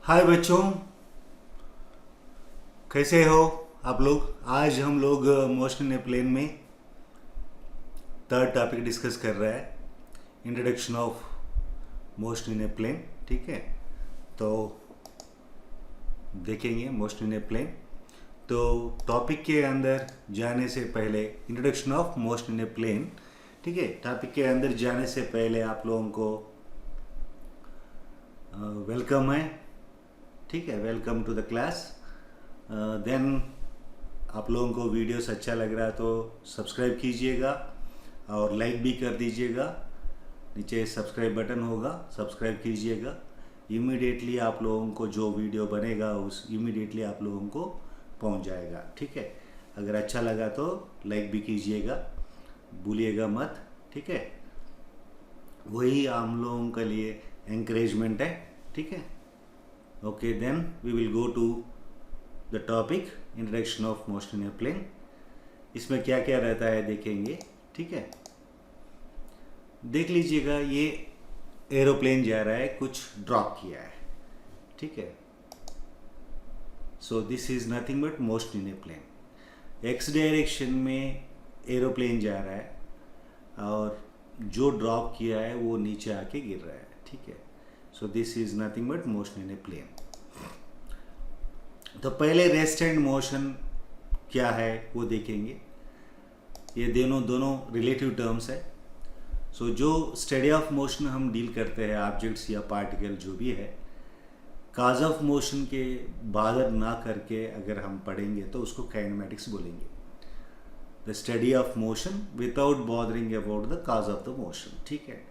हाय बच्चों, कैसे हो आप लोग। आज हम लोग मोशन इन ए प्लेन में थर्ड टॉपिक डिस्कस कर रहे हैं, introduction of motion in a plane. ठीक है, तो देखेंगे मोशन इन ए प्लेन। तो टॉपिक के अंदर जाने से पहले introduction of motion in a plane. ठीक है, टॉपिक के अंदर जाने से पहले आप लोगों को वेलकम है। ठीक है, welcome to the class. Then आप लोगों को वीडियोस अच्छा लग रहा है तो सब्सक्राइब कीजिएगा और लाइक भी कर दीजिएगा। नीचे सब्सक्राइब बटन होगा, सब्सक्राइब कीजिएगा। इमीडिएटली आप लोगों को जो वीडियो बनेगा उस इमीडिएटली आप लोगों को पहुंच जाएगा। ठीक है, अगर अच्छा लगा तो लाइक भी कीजिएगा, भूलिएगा मत। ठीक है, वही हम लोगों के लिए एंकरेजमेंट है। ठीक है, okay, then we will go to the topic introduction of motion in a plane. इसमें क्या क्या रहता है देखेंगे। ठीक है, देख लीजिएगा, ये एरोप्लेन जा रहा है, कुछ ड्रॉप किया है। ठीक है, so this is nothing but motion in a plane. X direction में एरोप्लेन जा रहा है और जो ड्रॉप किया है वो नीचे आके गिर रहा है। ठीक है, so this is nothing but motion in a plane. तो पहले रेस्ट एंड मोशन क्या है वो देखेंगे। ये दोनों रिलेटिव टर्म्स है। सो जो स्टडी ऑफ मोशन हम डील करते हैं, ऑब्जेक्ट्स या पार्टिकल जो भी है, काज ऑफ मोशन के बादर ना करके अगर हम पढ़ेंगे तो उसको काइनेमैटिक्स बोलेंगे। The study of motion without bothering about the cause of the motion. ठीक है,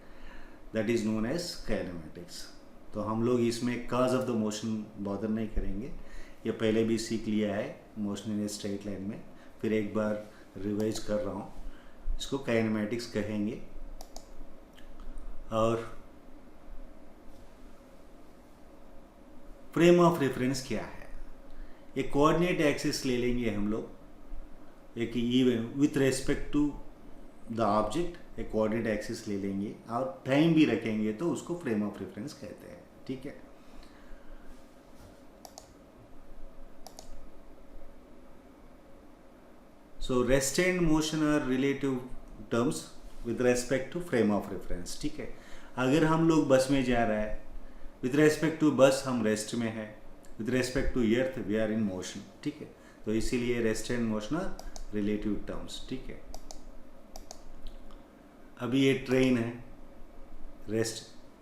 that is known as kinematics. तो हम लोग इसमें cause of the motion bother नहीं करेंगे, ये पहले भी सीख लिया है motion in a straight line में। फिर एक बार रिवाइज कर रहा हूँ, इसको काइनेमैटिक्स कहेंगे। और फ्रेम ऑफ रेफरेंस क्या है, एक कोऑर्डिनेट एक्सिस ले लेंगे हम लोग, एक even with respect to the object एक कोऑर्डिनेट एक्सिस ले लेंगे और टाइम भी रखेंगे तो उसको फ्रेम ऑफ रेफरेंस कहते हैं। ठीक है, so rest and motion are relative terms with respect to frame of reference. ठीक है, अगर हम लोग बस में जा रहा है, विद रेस्पेक्ट टू बस हम रेस्ट में है, with respect to earth we are in motion. ठीक है, तो इसीलिए rest and motion are relative terms. ठीक है, अभी ये ट्रेन है,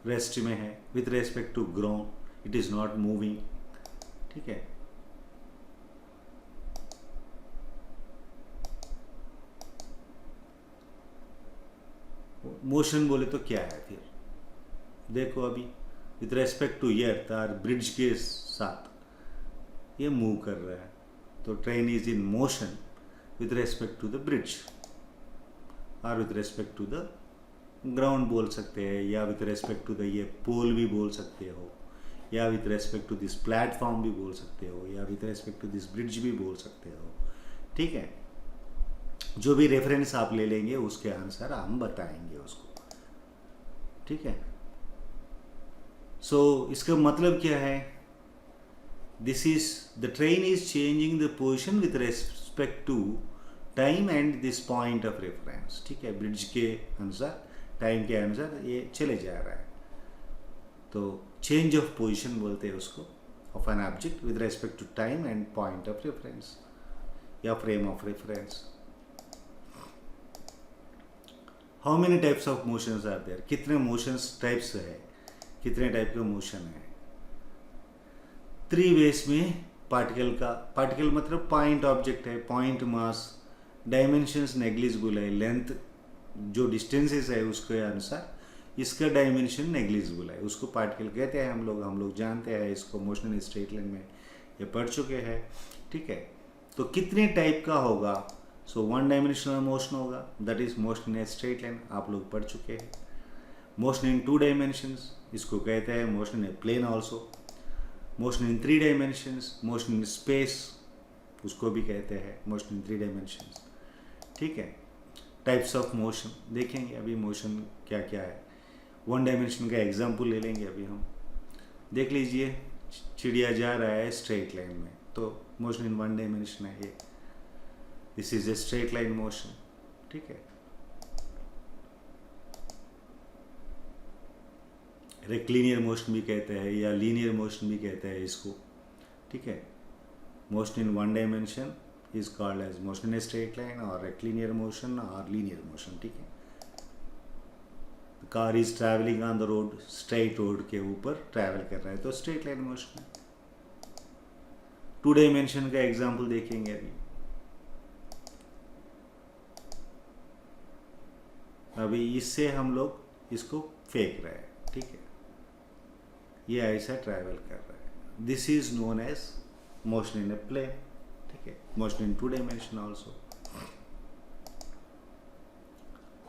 रेस्ट में है, with respect to ground it is not moving. ठीक है, मोशन बोले तो क्या है फिर देखो, अभी विथ रेस्पेक्ट टू अर्थ और ब्रिज के साथ ये मूव कर रहा है, तो train is in motion with respect to the bridge और with respect to the ground बोल सकते हैं, या विथ रेस्पेक्ट टू द ये पोल भी बोल सकते हो, या with respect to this platform भी बोल सकते हो, या with respect to this bridge भी बोल सकते हो। ठीक है, जो भी रेफरेंस आप ले लेंगे उसके अनुसार हम बताएंगे उसको। ठीक है, सो इसका मतलब क्या है, this is the train is changing the position with respect to time and this point of reference. ठीक है, ब्रिज के अनुसार टाइम के अनुसार ये चले जा रहा है, तो चेंज ऑफ पोजिशन बोलते हैं उसको of an object with respect to time and point of reference या frame of reference. How many types of motions are there, कितने मोशंस टाइप्स है, कितने टाइप का मोशन है। 3 वेज में पार्टिकल मतलब पॉइंट ऑब्जेक्ट है, पॉइंट मास, डायमेंशंस नेग्लिजिबल है, लेंथ जो डिस्टेंसेस है उसके अनुसार इसका डायमेंशन नेग्लिजिबल है, उसको पार्टिकल कहते हैं। हम लोग जानते हैं इसको, मोशन इन स्ट्रेट लाइन में ये पढ़ चुके हैं। ठीक है, तो कितने टाइप का होगा, सो 1 डायमेंशनल मोशन होगा, that is motion in straight line, आप लोग पढ़ चुके हैं। मोशन इन 2 डायमेंशंस, इसको कहते हैं motion in plane also. Motion in 3 dimensions, motion in space, उसको भी कहते हैं मोशन इन 3 डायमेंशंस। ठीक है, टाइप्स ऑफ मोशन देखेंगे अभी, मोशन क्या क्या है। 1 डायमेंशन का एग्जाम्पल ले लेंगे अभी हम, देख लीजिए। चिड़िया जा रहा है स्ट्रेट लाइन में, तो मोशन इन वन डायमेंशन है ये, this is a straight line motion, ठीक है। रेक्लिनियर मोशन भी कहते हैं या लीनियर मोशन भी कहते हैं इसको, ठीक है। Motion in one dimension is called as motion in a straight line और रेक्लिनियर मोशन और लीनियर मोशन, ठीक है। Car is travelling on the road, straight road के ऊपर ट्रैवल कर रहा है तो स्ट्रेट लाइन मोशन है। टू डायमेंशन का एग्जांपल देखेंगे अभी इससे हम लोग इसको फेंक रहे हैं, ठीक है, ये ऐसा ट्रैवल कर रहा है, this is known as motion in a plane, ठीक है। Motion in two dimension also,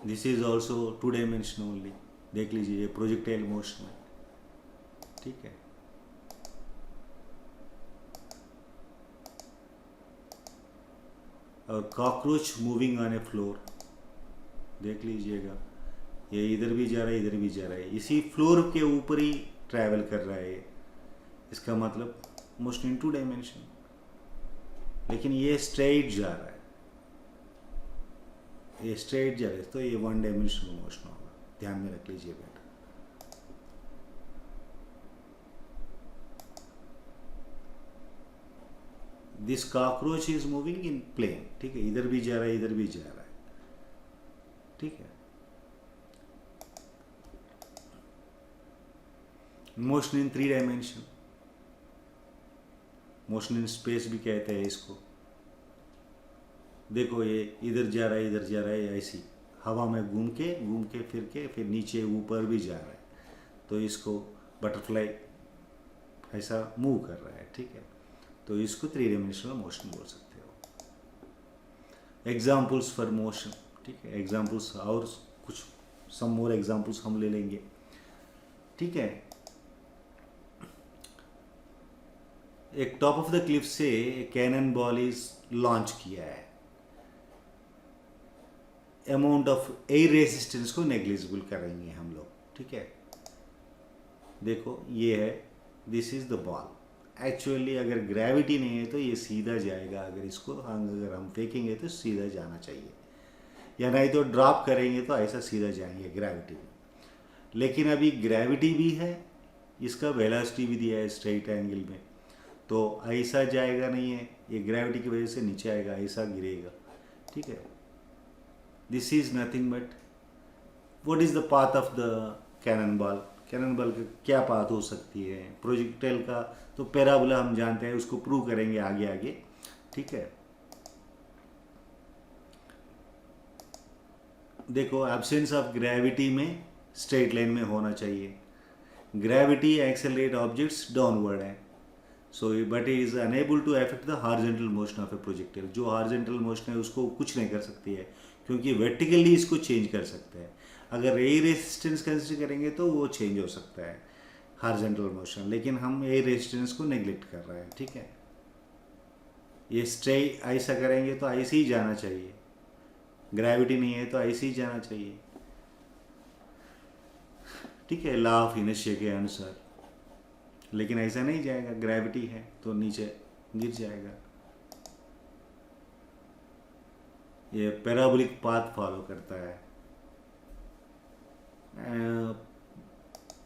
this is also two dimension only, देख लीजिए ये प्रोजेक्टाइल मोशन है, ठीक है। और cockroach moving on a floor, देख लीजिएगा ये इधर भी जा रहा है इधर भी जा रहा है, इसी फ्लोर के ऊपर ही ट्रैवल कर रहा है, इसका मतलब मोशन इन टू डायमेंशन। लेकिन ये स्ट्रेट जा रहा है, ये स्ट्रेट जा रहा है तो ये वन डायमेंशनल मोशन होगा, ध्यान में रख लीजिए बेटा। This cockroach is moving in plane, ठीक है, इधर भी जा रहा है इधर भी जा रहा है, ठीक है। Motion in three dimension, motion in space भी कहते हैं इसको, देखो ये इधर जा रहा है इधर जा रहा है, ऐसी हवा में घूम के फिर नीचे ऊपर भी जा रहा है, तो इसको बटरफ्लाई ऐसा मूव कर रहा है, ठीक है, तो इसको थ्री डायमेंशनल मोशन बोल सकते हो। एग्जाम्पल्स फॉर मोशन, ठीक है, एग्जाम्पल्स और कुछ सम मोर एग्जाम्पल्स हम ले लेंगे, ठीक है। एक टॉप ऑफ द क्लिफ से कैनन बॉल इज लॉन्च किया है, अमाउंट ऑफ एयर रेजिस्टेंस को नेग्लिजिबल करेंगे हम लोग, ठीक है। देखो ये है, this is the ball, actually अगर ग्रेविटी नहीं है तो ये सीधा जाएगा, अगर इसको अगर हम फेंकेंगे तो सीधा जाना चाहिए, या नहीं तो ड्रॉप करेंगे तो ऐसा सीधा जाएंगे ग्रेविटी में। लेकिन अभी ग्रेविटी भी है, इसका वेलोसिटी भी दिया है स्ट्रेट एंगल में, तो ऐसा जाएगा नहीं है, ये ग्रेविटी की वजह से नीचे आएगा, ऐसा गिरेगा, ठीक है। This is nothing but what is the path of the cannon ball, cannon ball का क्या पाथ हो सकती है, प्रोजेक्टाइल का तो पैराबोला हम जानते हैं, उसको प्रूव करेंगे आगे आगे, ठीक है। देखो एब्सेंस ऑफ ग्रेविटी में स्ट्रेट लाइन में होना चाहिए, ग्रेविटी एक्सेलरेट ऑब्जेक्ट्स डाउनवर्ड है, so but it is unable to affect the horizontal motion of a projectile, जो हॉरिजॉन्टल मोशन है उसको कुछ नहीं कर सकती है, क्योंकि वर्टिकली इसको चेंज कर सकते हैं। अगर एयर रेजिस्टेंस कंसिडर करेंगे तो वो चेंज हो सकता है हॉरिजॉन्टल मोशन, लेकिन हम एयर रेजिस्टेंस को नेग्लेक्ट कर रहे हैं, ठीक है। ये स्ट्रेट ऐसा करेंगे तो ऐसे ही जाना चाहिए, ग्रेविटी नहीं है तो ऐसे ही जाना चाहिए, ठीक है, लॉ ऑफ इनर्शिया के अनुसार, लेकिन ऐसा नहीं जाएगा, ग्रेविटी है तो नीचे गिर जाएगा। ये पैराबोलिक पाथ फॉलो करता है,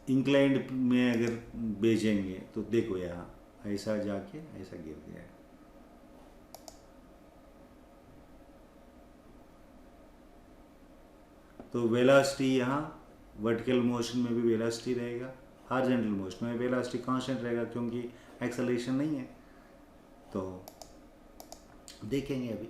इंक्लाइंड में अगर भेजेंगे तो देखो यहाँ ऐसा जाके ऐसा गिर गया है, तो वेलोसिटी यहाँ वर्टिकल मोशन में भी वेलोसिटी रहेगा, हॉरिजॉन्टल मोशन में वेलोसिटी कांस्टेंट रहेगा क्योंकि एक्सेलरेशन नहीं है, तो देखेंगे अभी।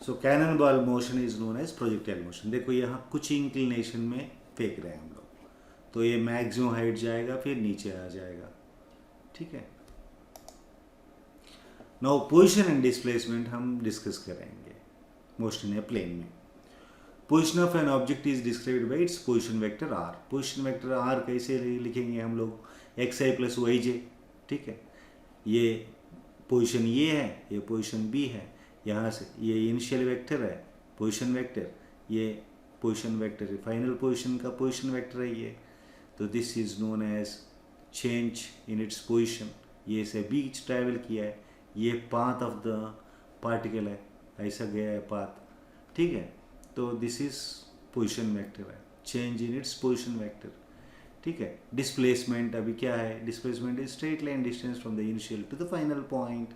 So cannon ball motion is known as projectile motion. देखो यहाँ कुछ इंक्लिनेशन में फेंक रहे हैं हम लोग, तो ये मैक्सिमम हाइट जाएगा फिर नीचे आ जाएगा, ठीक है। नाउ पोजीशन एंड डिस्प्लेसमेंट हम डिस्कस करेंगे मोशन इन ए प्लेन में। Position of an object is described by its position vector R. Position vector R कैसे लिखेंगे हम लोग, एक्स आई प्लस वाई जे, ठीक है। ये पोजीशन ये है, ये पोजीशन बी है, यहाँ से ये इनिशियल वेक्टर है पोजीशन वेक्टर, ये पोजीशन वेक्टर है, फाइनल पोजीशन का पोजीशन वेक्टर है ये, तो this is known as change in its position. ये से बीच ट्रैवल किया है, ये पाथ ऑफ द पार्टिकल है, ऐसा गया है पाथ, ठीक है, तो दिस इज पोजीशन वेक्टर है, change in its position vector, ठीक है। डिस्प्लेसमेंट अभी क्या है, displacement is straight line distance from the initial to the final point,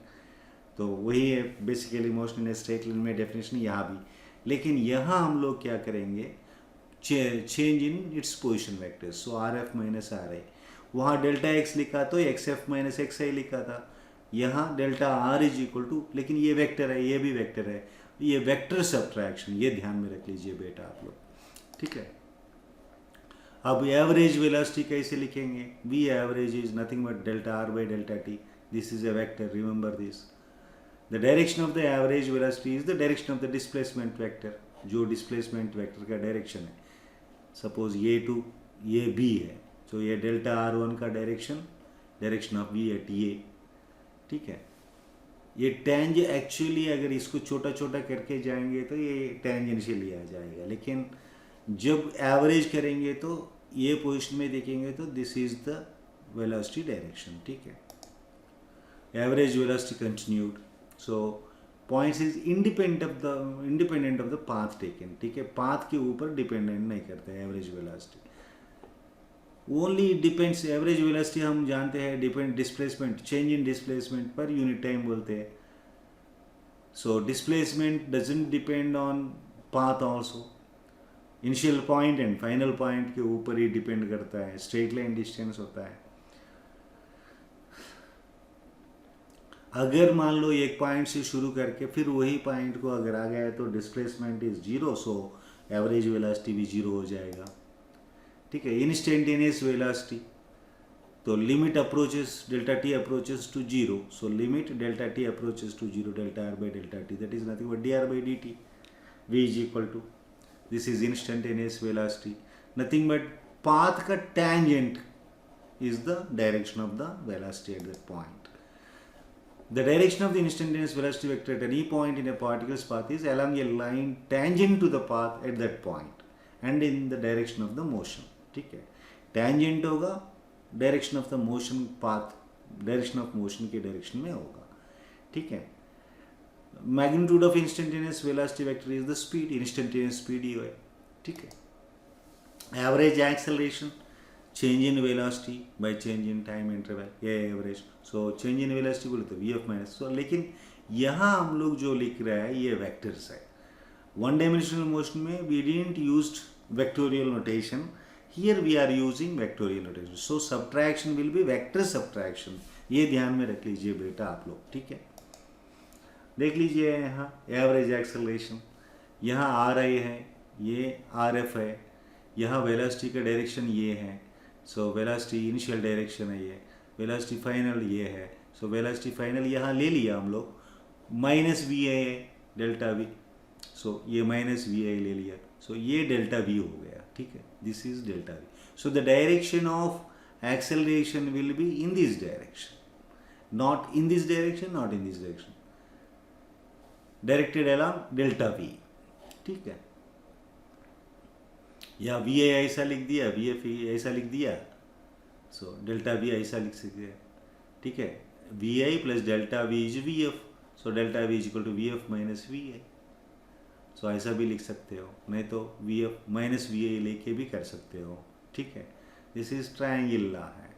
तो वही है basically motion in straight line में डेफिनेशन यहाँ भी, लेकिन यहाँ हम लोग क्या करेंगे, change in its position vector, so R F minus R I, वहाँ डेल्टा एक्स लिखा तो एक्स एफ माइनस एक्स आई लिखा था, यहाँ delta R is equal to, लेकिन ये वेक्टर है, ये भी वेक्टर है, ये वेक्टर सब्ट्रैक्शन, ये ध्यान में रख लीजिए बेटा आप लोग, ठीक है। अब एवरेज वेलोसिटी कैसे लिखेंगे, V average is nothing but delta are by delta T, this is a vector, remember this. The direction of the average velocity is the direction of the displacement vector, जो displacement vector का direction है, suppose ये to ये B है, तो ये delta R one का direction of B at ये, ठीक है। ये टेंज एक्चुअली अगर इसको छोटा छोटा करके जाएंगे तो ये टेंजेंशियली आ जाएगा, लेकिन जब एवरेज करेंगे तो ये पोजीशन में देखेंगे तो this is the velocity direction, ठीक है। Average velocity continued, so points is independent of the path taken, ठीक है, पाथ के ऊपर डिपेंडेंट नहीं करता है average velocity, only depends, average velocity हम जानते हैं depend displacement, change in displacement per unit time बोलते हैं, so displacement doesn't depend on path also, initial point and final point के ऊपर ही डिपेंड करता है, स्ट्रेट लाइन डिस्टेंस होता है। अगर मान लो एक पॉइंट से शुरू करके फिर वही पॉइंट को अगर आ गया तो displacement is zero, so average velocity भी जीरो हो जाएगा, ठीक है। इंस्टेंटेनियस वेलोसिटी, तो limit approaches delta T approaches to zero, so limit delta T approaches to zero delta are by delta t, that is nothing but d r by D t, v is equal to, this is instantaneous velocity, nothing but path का tangent is the direction of the velocity at that point. The direction of the instantaneous velocity vector at any point in a particle's path is along a line tangent to the path at that point and in the direction of the motion, ठीक है। tangent होगा direction of the motion path, direction of motion के direction में होगा, ठीक है। magnitude of instantaneous velocity vector is the speed, instantaneous speed ही है, ठीक है। average acceleration, change in velocity by change in time interval, ये average, so change in velocity बोले तो वी एफ माइनस, सो लेकिन यहाँ हम लोग जो लिख रहे हैं ये वेक्टर्स है, वन डायमेंशनल मोशन में we didn't used vectorial notation, here we are using vectorial notation, so subtraction will be vector subtraction, ये ध्यान में रख लीजिए बेटा आप लोग, ठीक है। देख लीजिए यहाँ एवरेज एक्सेलरेशन, यहाँ आर आई है, ये आर एफ है, यहाँ वेलोसिटी का डायरेक्शन ये है, सो वेलोसिटी इनिशियल डायरेक्शन है ये, वेलोसिटी फाइनल ये है, सो वेलोसिटी फाइनल यहाँ ले लिया हम लोग, माइनस वी आई है डेल्टा वी, सो ये माइनस वी आई ले लिया, सो ये डेल्टा वी हो गया, ठीक है, this is delta we, so the direction of acceleration will be in this direction, not in this direction, not in this direction, directed along delta we, ठीक है। या वी आई ऐसा लिख दिया, वी एफ ऐसा लिख दिया, सो डेल्टा वी ऐसा लिख सकते हैं, ठीक है। V I plus delta v is v f, so delta v is equal to v f minus v i, so ऐसा भी लिख सकते हो, नहीं तो v f minus v i लेके भी कर सकते हो, ठीक है। दिस इज ट्रायंगल लॉ है,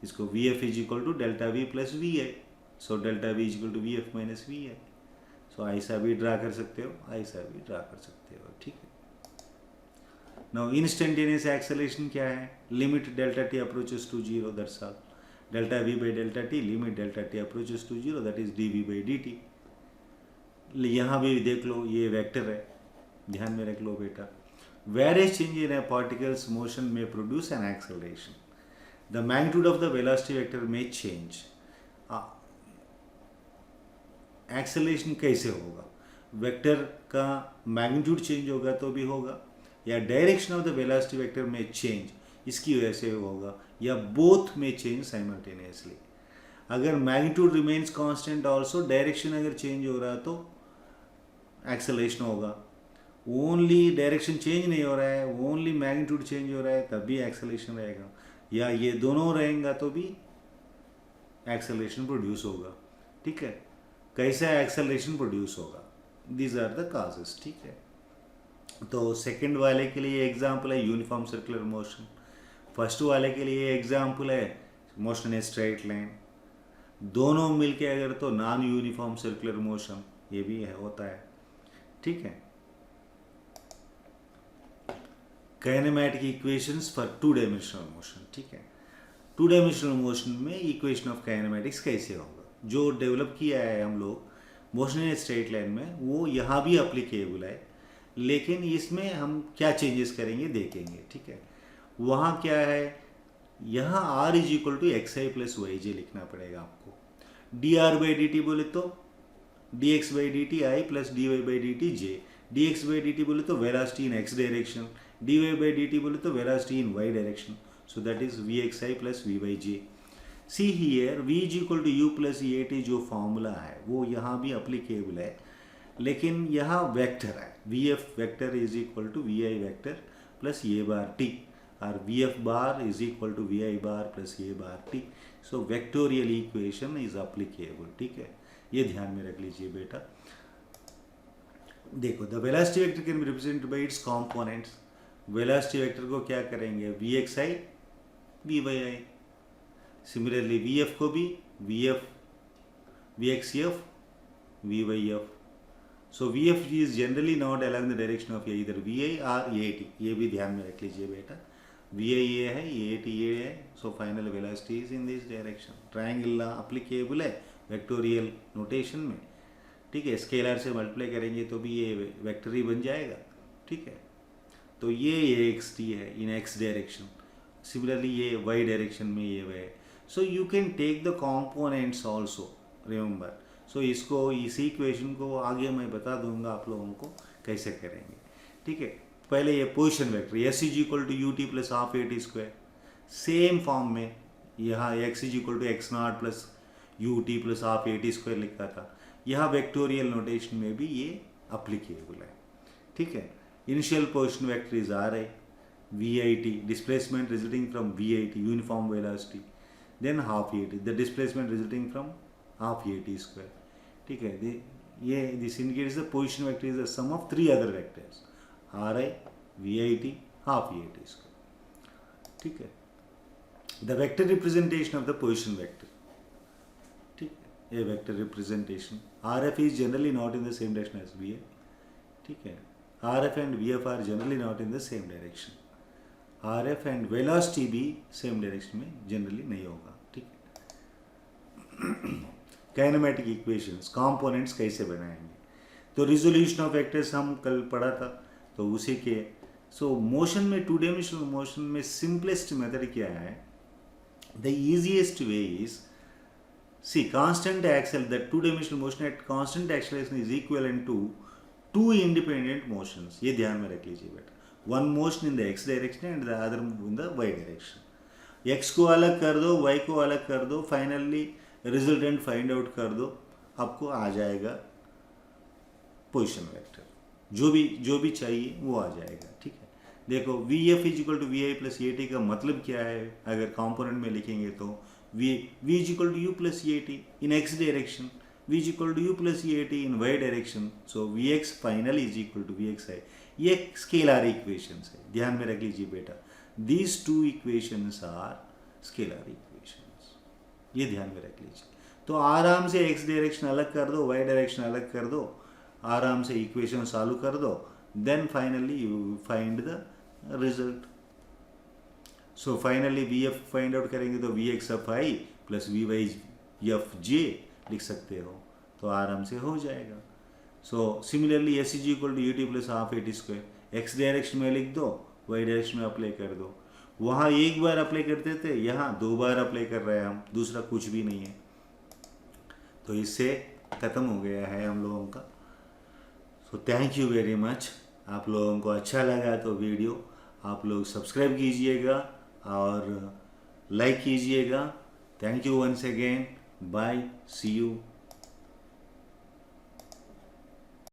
इसको v F is equal to delta v plus v i, so delta v is equal to v f minus v i, so ऐसा भी ड्रा कर सकते हो, ऐसा भी ड्रा कर सकते हो, ठीक है। नाउ इंस्टेंटेनियस एक्सेलरेशन क्या है, limit delta T approaches to zero, that's all, delta V by delta T, limit delta T approaches to zero, that is D V by D T. यहाँ भी देख लो ये वेक्टर है, ध्यान में रख लो बेटा, various change in a particle's motion में produce an acceleration, the magnitude of the velocity vector में चेंज, एक्सेलरेशन कैसे होगा, वेक्टर का मैग्नीट्यूड चेंज होगा तो भी होगा, या direction of the velocity vector में चेंज इसकी वजह से होगा, या बोथ में चेंज साइमल्टेनियसली। अगर magnitude remains constant also, direction अगर चेंज हो रहा तो एक्सेलरेशन होगा, ओनली डायरेक्शन चेंज नहीं हो रहा है, ओनली मैग्नीट्यूड चेंज हो रहा है, तब भी एक्सेलरेशन रहेगा, या ये दोनों रहेंगे तो भी एक्सेलरेशन प्रोड्यूस होगा। ठीक है, कैसा एक्सेलरेशन प्रोड्यूस होगा, दीज आर द काजेस। ठीक है, तो सेकंड वाले के लिए एग्जाम्पल है यूनिफॉर्म सर्कुलर मोशन, फर्स्ट वाले के लिए एग्जाम्पल है मोशन इन स्ट्रेट लाइन। दोनों मिलके अगर तो नॉन यूनिफॉर्म सर्कुलर मोशन ये भी है, होता है। ठीक है, kinematic equations for to dimensional motion. ठीक है, टू डायमेंशनल मोशन में इक्वेशन ऑफ काइनेमैटिक्स कैसे होगा, जो डेवलप किया है हम लोग मोशन इन स्ट्रेट लाइन में, वो यहाँ भी अप्लीकेबल है, लेकिन इसमें हम क्या चेंजेस करेंगे देखेंगे। ठीक है, वहाँ क्या है, यहाँ r is equal to x I plus Y j लिखना पड़ेगा आपको। D r by D t बोले तो d x by D t i plus d y by D t j, d x by D t बोले तो velocity in x direction, d y by D t बोले तो velocity in Y direction, so that is v x I plus v by j. See here v is equal to U plus A T जो formula है वो यहाँ भी applicable है, लेकिन यहाँ वेक्टर है, V F vector is equal to V I vector plus A bar T, और V F bar is equal to V I bar plus A bar T, so vectorial equation is applicable. ठीक है, ये ध्यान में रख लीजिए बेटा। देखो, the velocity vector can be represented by its components. Velocity vector को क्या करेंगे, V x I V Y I. Similarly V F को भी we F V X F V Y F. So V F is generally not along the direction of इधर V I और A T, ये भी ध्यान में रख लीजिए बेटा। वी आई ए है, ए टी ए है, so final velocity is in this direction. Triangle applicable है वेक्टोरियल नोटेशन में। ठीक है, स्केलर से मल्टीप्लाई करेंगे तो भी ये वेक्टर ही बन जाएगा। ठीक है, तो ये एक्स टी है इन एक्स डायरेक्शन, सिमिलरली ये वाई डायरेक्शन में ये है। So you can take the components also, remember. So इसको, इस इक्वेशन को आगे मैं बता दूंगा आप लोगों को कैसे करेंगे। ठीक है, पहले ये position vector S is equal to U T plus half A T square, same form में यहाँ X is equal to X naught plus U T plus half A T square लिखा था, यहाँ वेक्टोरियल नोटेशन में भी ये applicable है। ठीक है, initial position vector is R I, V I T displacement resulting from V I T uniform velocity, then half A T the displacement resulting from half A T square. ठीक है, ये this indicates the position vector is the sum of three other vectors, R I V I T half A T square. ठीक है, the vector representation of the position vector. ठीक है, ये vector representation R F is generally not in the same direction as V I. ठीक है, R F and V F are generally not in the same direction, R F and velocity भी same direction में generally नहीं होगा। ठीक है, kinematic equations components कैसे बनाएंगे, तो रिजोल्यूशन ऑफ वेक्टर्स हम कल पढ़ा था, तो उसी के सो मोशन में टू डायमेंशनल मोशन में सिंपलेस्ट मेथड क्या है, the easiest way is see constant accel, that two dimensional motion at constant acceleration is equivalent to two independent motions. ये ध्यान में रख लीजिए बेटा, one motion in the X direction and the other in the Y direction. X को अलग कर दो, वाई को अलग कर दो, फाइनली रिजल्टेंट फाइंड आउट कर दो, आपको आ जाएगा पोजिशन वेक्टर, जो भी चाहिए वो आ जाएगा। ठीक है, देखो V F is equal to V I plus A T का मतलब क्या है, अगर कंपोनेंट में लिखेंगे तो V is equal to U plus A T in x direction, V is equal to U plus A T in Y direction, so V X final is equal to V x I. ये scalar equations है, ध्यान में रख लीजिए बेटा, these two equations are scalar equations, ये ध्यान में रख लीजिए। तो आराम से एक्स डायरेक्शन अलग कर दो, वाई डायरेक्शन अलग कर दो, आराम से इक्वेशन सॉल्व कर दो, then finally you find the result. So finally V F find out करेंगे तो V X F I plus V Y F J लिख सकते हो, तो आराम से हो जाएगा। So similarly S is equal to U T plus half A T square, X direction में लिख दो, वाई डायरेक्शन में अप्लाई कर दो। वहाँ एक बार अप्लाई करते थे, यहाँ दो बार अप्लाई कर रहे हैं हम, दूसरा कुछ भी नहीं है, तो इससे ख़त्म हो गया है हम लोगों का। So thank you very much. आप लोगों को अच्छा लगा तो वीडियो आप लोग सब्सक्राइब कीजिएगा और लाइक कीजिएगा। Thank you once again, bye, see you.